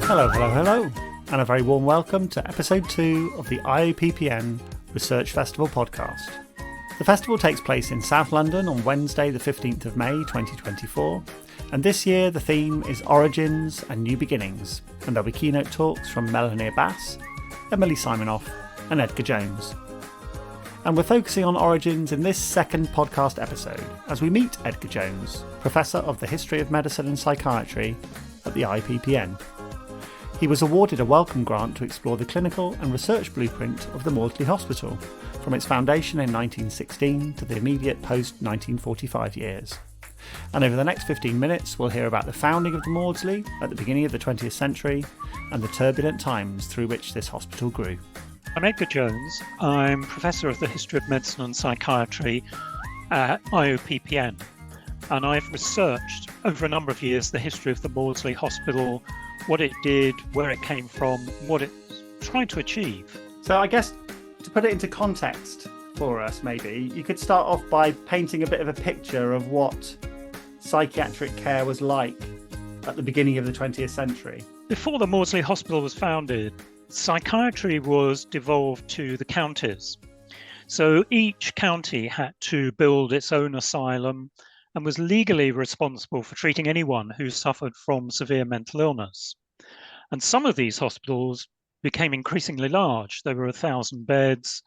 Hello, hello, hello, and a very warm welcome to episode 2 of the IoPPN Research Festival podcast. The festival takes place in South London on Wednesday the 15th of May 2024, and this year the theme is Origins and New Beginnings, and there'll be keynote talks from Melanie Abas, Emily Simonoff and Edgar Jones. And we're focusing on Origins in this second podcast episode as we meet Edgar Jones, Professor of the History of Medicine and Psychiatry at the IoPPN. He was awarded a Wellcome grant to explore the clinical and research blueprint of the Maudsley Hospital, from its foundation in 1916 to the immediate post-1945 years. And over the next 15 minutes we'll hear about the founding of the Maudsley at the beginning of the 20th century and the turbulent times through which this hospital grew. I'm Edgar Jones. I'm Professor of the History of Medicine and Psychiatry at IoPPN, and I've researched over a number of years the history of the Maudsley Hospital, what it did, where it came from, what it's trying to achieve. So I guess to put it into context for us, maybe, you could start off by painting a bit of a picture of what psychiatric care was like at the beginning of the 20th century. Before the Maudsley Hospital was founded, psychiatry was devolved to the counties. So each county had to build its own asylum and was legally responsible for treating anyone who suffered from severe mental illness. And some of these hospitals became increasingly large. There were 1,000 beds,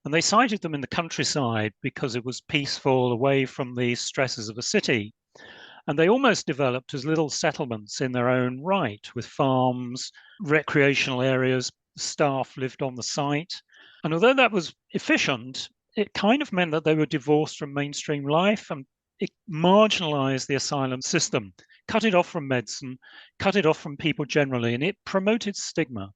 and they sited them in the countryside because it was peaceful, away from the stresses of a city. And they almost developed as little settlements in their own right, with farms, recreational areas, staff lived on the site. And although that was efficient, it kind of meant that they were divorced from mainstream life, and it marginalized the asylum system, cut it off from medicine, cut it off from people generally, and it promoted stigma.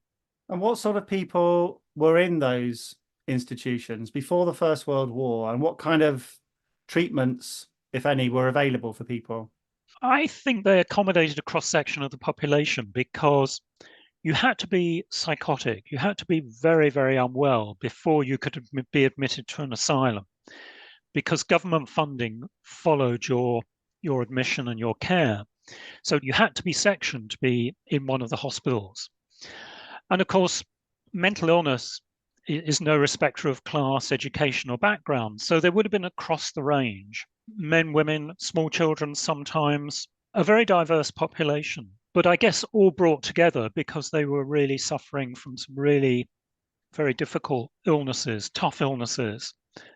And what sort of people were in those institutions before the First World War, and what kind of treatments, if any, were available for people? I think they accommodated a cross-section of the population because you had to be psychotic. You had to be very, very unwell before you could be admitted to an asylum, because government funding followed your admission and your care. So you had to be sectioned to be in one of the hospitals. And of course, mental illness is no respecter of class, education, or background. So there would have been across the range, men, women, small children sometimes, a very diverse population. But I guess all brought together because they were really suffering from some really very difficult illnesses, tough illnesses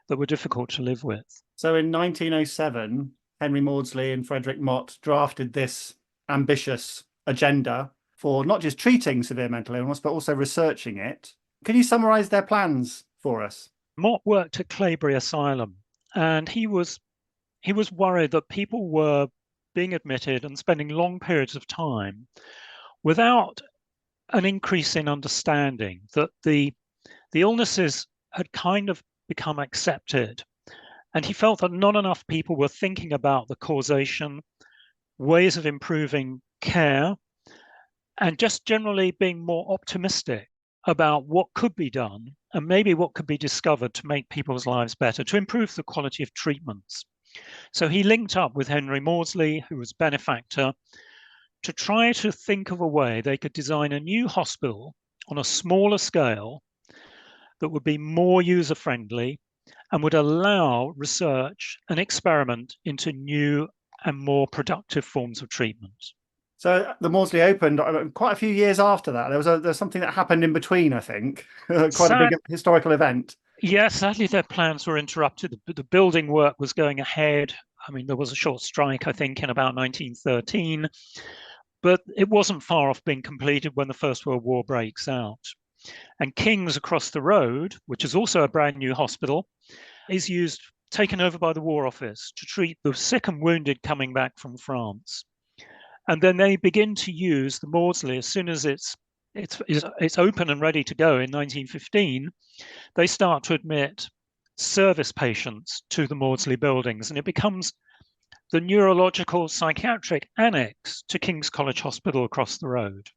that were difficult to live with. So in 1907, Henry Maudsley and Frederick Mott drafted this ambitious agenda for not just treating severe mental illness, but also researching it. Can you summarise their plans for us? Mott worked at Claybury Asylum, and he was worried that people were being admitted and spending long periods of time without an increase in understanding that the illnesses had kind of become accepted. And he felt that not enough people were thinking about the causation, ways of improving care, and just generally being more optimistic about what could be done and maybe what could be discovered to make people's lives better, to improve the quality of treatments. So he linked up with Henry Maudsley, who was benefactor, to try to think of a way they could design a new hospital on a smaller scale that would be more user-friendly and would allow research and experiment into new and more productive forms of treatment. So the Maudsley opened quite a few years after that. There's something that happened in between, I think, quite a big historical event. Yes, sadly their plans were interrupted. The building work was going ahead. I mean, there was a short strike, I think, in about 1913, but it wasn't far off being completed when the First World War breaks out. And King's across the road, which is also a brand new hospital, is taken over by the War Office to treat the sick and wounded coming back from France. And then they begin to use the Maudsley as soon as it's open and ready to go in 1915. They start to admit service patients to the Maudsley buildings, and it becomes the neurological psychiatric annex to King's College Hospital across the road.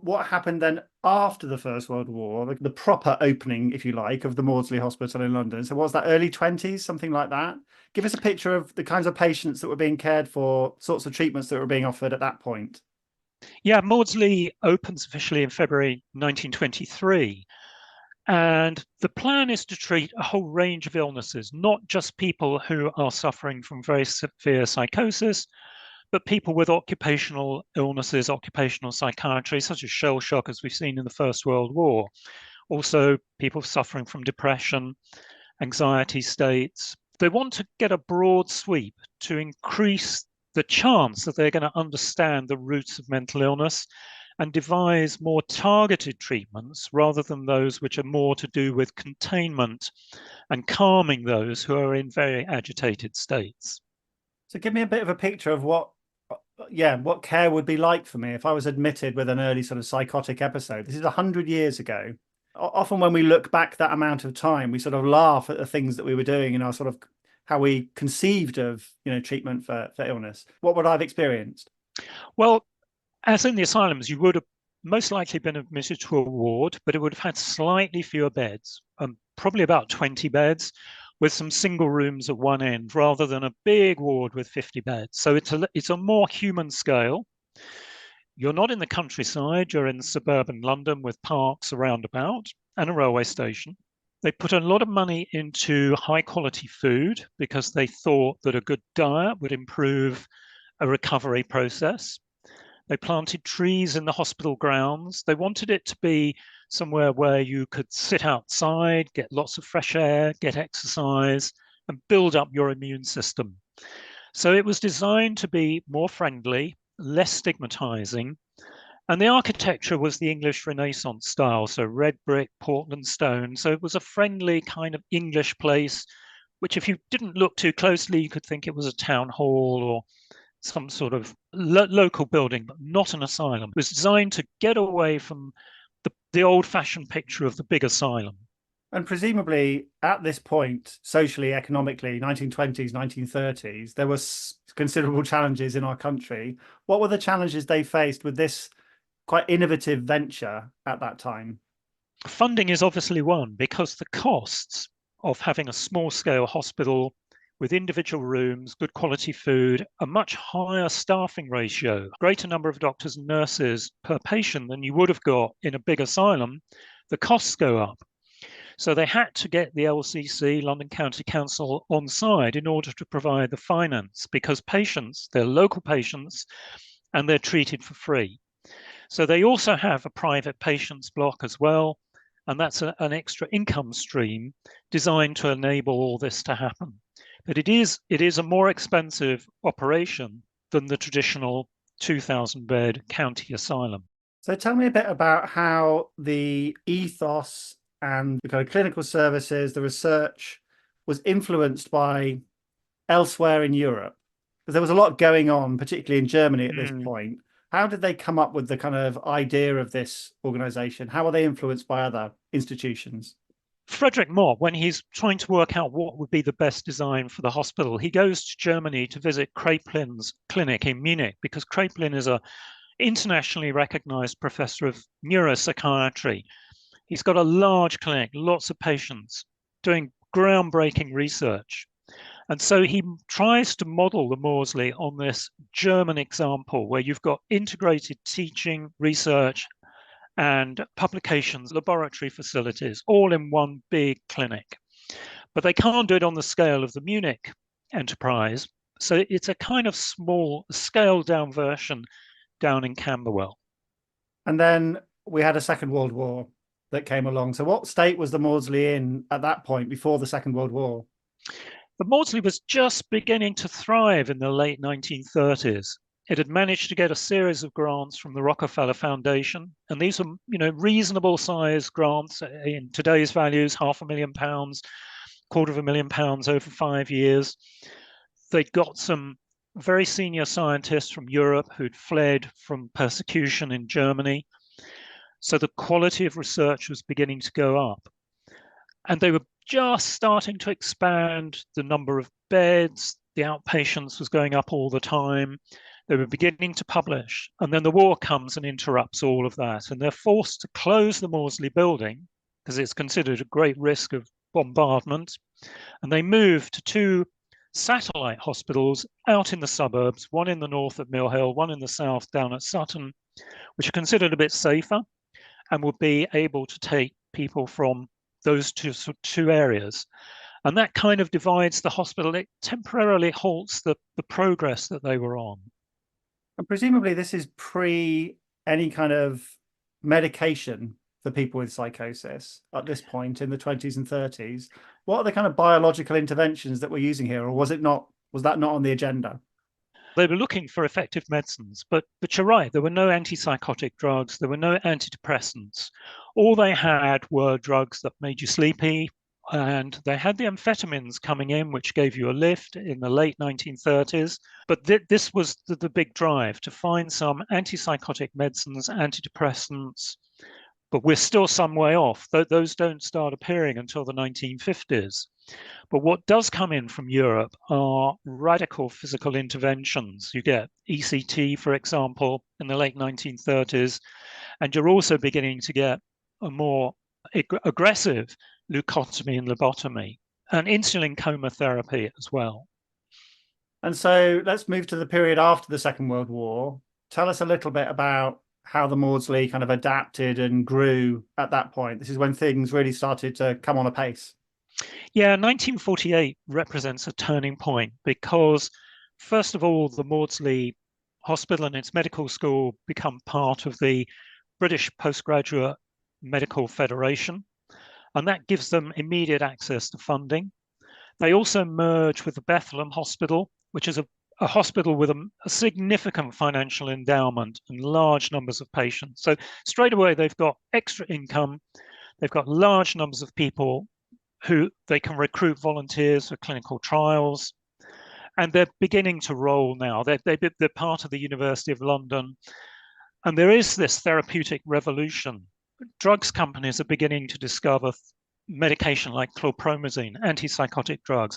What happened then after the First World War, the proper opening, if you like, of the Maudsley Hospital in London? So what was that, early 20s, something like that? Give us a picture of the kinds of patients that were being cared for, sorts of treatments that were being offered at that point. Yeah, Maudsley opens officially in February 1923. And the plan is to treat a whole range of illnesses, not just people who are suffering from very severe psychosis, but people with occupational illnesses, occupational psychiatry, such as shell shock, as we've seen in the First World War. Also, people suffering from depression, anxiety states. They want to get a broad sweep to increase the chance that they're going to understand the roots of mental illness and devise more targeted treatments rather than those which are more to do with containment and calming those who are in very agitated states. So give me a bit of a picture of what care would be like for me if I was admitted with an early sort of psychotic episode. This is 100 years ago. Often when we look back that amount of time, we sort of laugh at the things that we were doing in our sort of how we conceived of, treatment for illness. What would I have experienced? Well, as in the asylums, you would have most likely been admitted to a ward, but it would have had slightly fewer beds, probably about 20 beds, with some single rooms at one end, rather than a big ward with 50 beds. So it's a more human scale. You're not in the countryside, you're in suburban London with parks around about and a railway station. They put a lot of money into high quality food because they thought that a good diet would improve a recovery process. They planted trees in the hospital grounds. They wanted it to be somewhere where you could sit outside, get lots of fresh air, get exercise, and build up your immune system. So it was designed to be more friendly, less stigmatizing. And the architecture was the English Renaissance style, so red brick, Portland stone. So it was a friendly kind of English place, which if you didn't look too closely, you could think it was a town hall or some sort of local building, but not an asylum. It was designed to get away from the old-fashioned picture of the big asylum. And presumably at this point, socially, economically, 1920s, 1930s, there was considerable challenges in our country. What were the challenges they faced with this quite innovative venture at that time? Funding is obviously one, because the costs of having a small-scale hospital with individual rooms, good quality food, a much higher staffing ratio, greater number of doctors and nurses per patient than you would have got in a big asylum, the costs go up. So they had to get the LCC, London County Council, on side in order to provide the finance, because patients, they're local patients, and they're treated for free. So they also have a private patients block as well, and that's an extra income stream designed to enable all this to happen. But it is a more expensive operation than the traditional 2,000-bed county asylum. So tell me a bit about how the ethos and the kind of clinical services, the research was influenced by elsewhere in Europe. Because there was a lot going on, particularly in Germany at this point. How did they come up with the kind of idea of this organization? How are they influenced by other institutions? Frederick Mott, when he's trying to work out what would be the best design for the hospital, he goes to Germany to visit Kraepelin's clinic in Munich, because Kraepelin is an internationally recognized professor of neuropsychiatry. He's got a large clinic, lots of patients, doing groundbreaking research. And so he tries to model the Maudsley on this German example where you've got integrated teaching, research, and publications, laboratory facilities, all in one big clinic. But they can't do it on the scale of the Munich enterprise. So it's a kind of small, scaled down version down in Camberwell. And then we had a Second World War that came along. So what state was the Maudsley in at that point before the Second World War? The Maudsley was just beginning to thrive in the late 1930s. It had managed to get a series of grants from the Rockefeller Foundation, and these were, reasonable sized grants in today's values, £500,000, £250,000 over 5 years. They'd got some very senior scientists from Europe who'd fled from persecution in Germany. So the quality of research was beginning to go up. And they were just starting to expand the number of beds. The outpatients was going up all the time. They were beginning to publish. And then the war comes and interrupts all of that. And they're forced to close the Maudsley building because it's considered a great risk of bombardment. And they move to 2 satellite hospitals out in the suburbs, one in the north at Mill Hill, one in the south down at Sutton. which are considered a bit safer and would be able to take people from those two areas. And that kind of divides the hospital. It temporarily halts the progress that they were on. And presumably this is pre any kind of medication for people with psychosis at this point in the 20s and 30s. What are the kind of biological interventions that we're using here, or was that not on the agenda? They were looking for effective medicines, but you're right, there were no antipsychotic drugs, there were no antidepressants. All they had were drugs that made you sleepy, and they had the amphetamines coming in, which gave you a lift in the late 1930s. But this was the big drive, to find some antipsychotic medicines, antidepressants, but we're still some way off. Those don't start appearing until the 1950s. But what does come in from Europe are radical physical interventions. You get ECT, for example, in the late 1930s, and you're also beginning to get a more aggressive leucotomy and lobotomy, and insulin coma therapy as well. And so let's move to the period after the Second World War. Tell us a little bit about how the Maudsley kind of adapted and grew at that point. This is when things really started to come on apace. Yeah, 1948 represents a turning point because, first of all, the Maudsley Hospital and its medical school become part of the British Postgraduate Medical Federation, and that gives them immediate access to funding. They also merge with the Bethlehem Hospital, which is a hospital with a significant financial endowment and large numbers of patients. So straight away, they've got extra income, they've got large numbers of people who they can recruit volunteers for clinical trials, and they're beginning to roll now. They're part of the University of London, and there is this therapeutic revolution. Drugs companies are beginning to discover medication like chlorpromazine, antipsychotic drugs,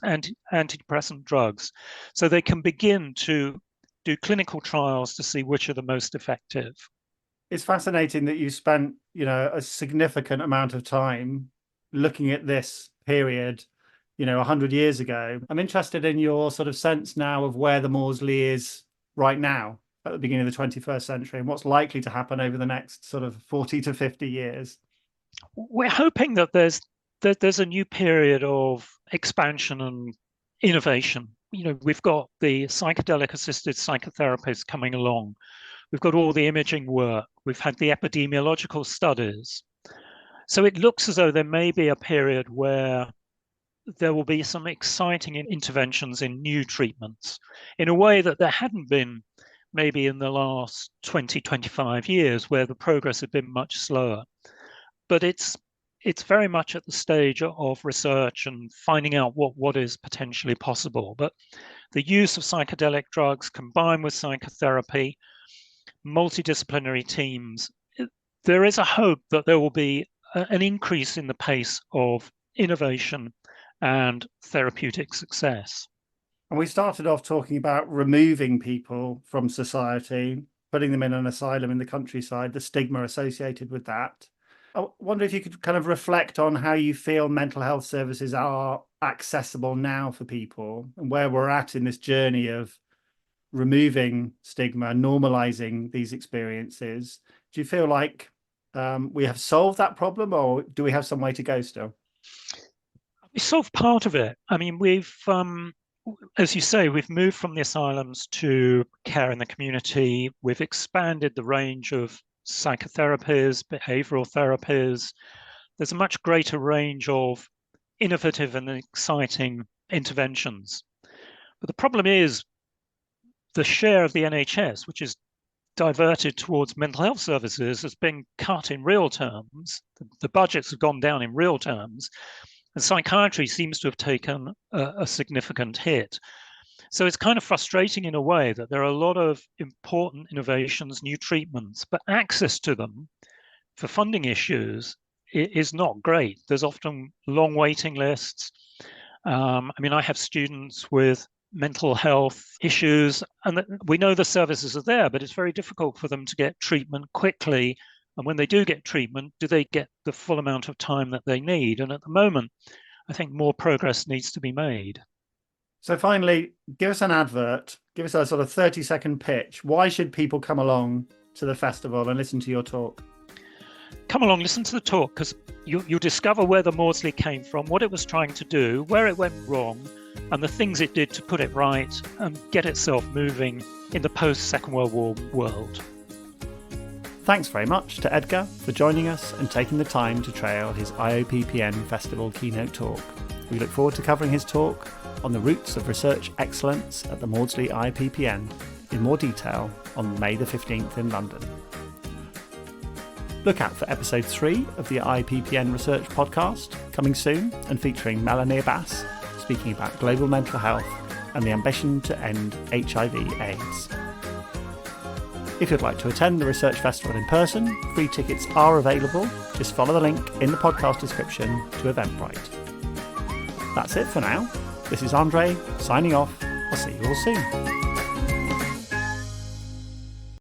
antidepressant drugs, so they can begin to do clinical trials to see which are the most effective. It's fascinating that you spent, a significant amount of time looking at this period, 100 years ago. I'm interested in your sort of sense now of where the Maudsley is right now at the beginning of the 21st century and what's likely to happen over the next sort of 40 to 50 years. We're hoping that there's a new period of expansion and innovation. We've got the psychedelic assisted psychotherapists coming along. We've got all the imaging work. We've had the epidemiological studies. So it looks as though there may be a period where there will be some exciting interventions in new treatments in a way that there hadn't been maybe in the last 20, 25 years, where the progress had been much slower. But it's very much at the stage of research and finding out what is potentially possible. But the use of psychedelic drugs combined with psychotherapy, multidisciplinary teams, there is a hope that there will be an increase in the pace of innovation and therapeutic success. And we started off talking about removing people from society, putting them in an asylum in the countryside, the stigma associated with that. I wonder if you could kind of reflect on how you feel mental health services are accessible now for people and where we're at in this journey of removing stigma, normalizing these experiences. Do you feel like we have solved that problem, or do we have some way to go still? We solved part of it. I mean, we've, as you say, we've moved from the asylums to care in the community. We've expanded the range of psychotherapies, behavioral therapies. There's a much greater range of innovative and exciting interventions. But the problem is the share of the NHS, which is diverted towards mental health services, has been cut in real terms. The budgets have gone down in real terms, and psychiatry seems to have taken a significant hit. So it's kind of frustrating in a way that there are a lot of important innovations, new treatments, but access to them for funding issues is not great. There's often long waiting lists. I mean, I have students with mental health issues, and we know the services are there, but it's very difficult for them to get treatment quickly. And when they do get treatment, do they get the full amount of time that they need? And at the moment, I think more progress needs to be made. So finally, give us an advert, give us a sort of 30-second pitch. Why should people come along to the festival and listen to your talk? Come along, listen to the talk, because you'll discover where the Maudsley came from, what it was trying to do, where it went wrong, and the things it did to put it right and get itself moving in the post-Second World War world. Thanks very much to Edgar for joining us and taking the time to trail his IoPPN Festival keynote talk. We look forward to covering his talk on the roots of research excellence at the Maudsley-IoPPN in more detail on May the 15th in London. Look out for episode 3 of the IoPPN Research podcast, coming soon and featuring Melanie Abas, speaking about global mental health and the ambition to end HIV/AIDS. If you'd like to attend the Research Festival in person, free tickets are available. Just follow the link in the podcast description to Eventbrite. That's it for now. This is André, signing off. I'll see you all soon.